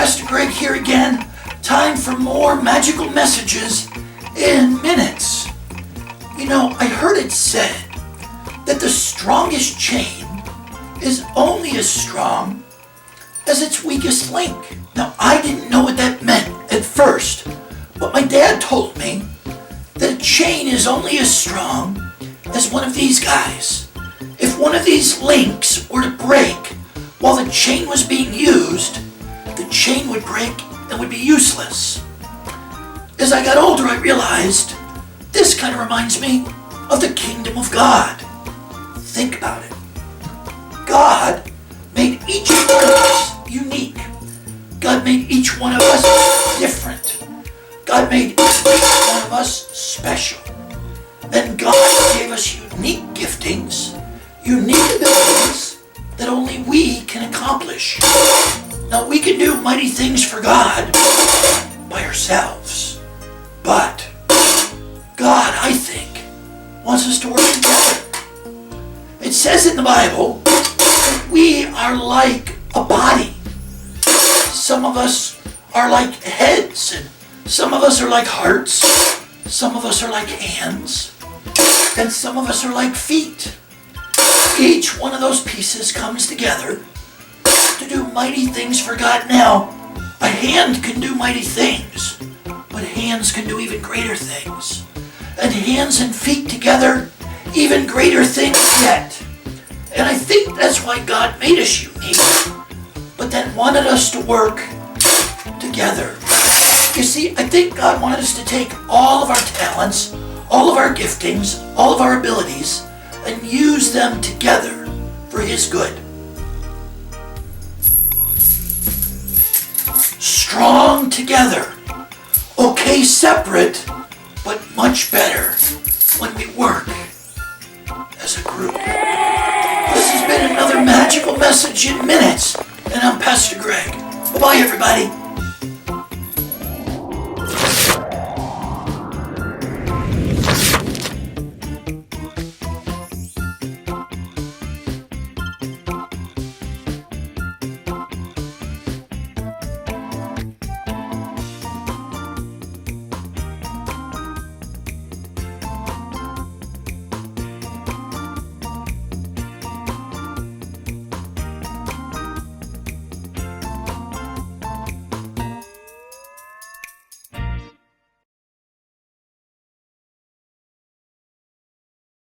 Pastor Greg here again. Time for more magical messages in minutes. You know, I heard it said that the strongest chain is only as strong as its weakest link. Now, I didn't know what that meant at first, but my dad told me that a chain is only as strong as one of these guys. If one of these links were to break while the chain was being used, the chain would break and would be useless. As I got older, I realized this kind of reminds me of the kingdom of God. Think about it. God made each one of us unique. God made each one of us different. God made each one of us special. And God gave us unique giftings, unique abilities that only we can accomplish. Now, we can do mighty things for God by ourselves, but God, I think, wants us to work together. It says in the Bible that we are like a body. Some of us are like heads, and some of us are like hearts, some of us are like hands, and some of us are like feet. Each one of those pieces comes together to do mighty things for God. Now, a hand can do mighty things, but hands can do even greater things. And hands and feet together, even greater things yet. And I think that's why God made us unique, but then wanted us to work together. You see, I think God wanted us to take all of our talents, all of our giftings, all of our abilities, and use them together for His good. Strong together. Okay, separate, but much better when we work as a group. This has been another magical message in minutes, and I'm Pastor Greg. Bye-bye, everybody.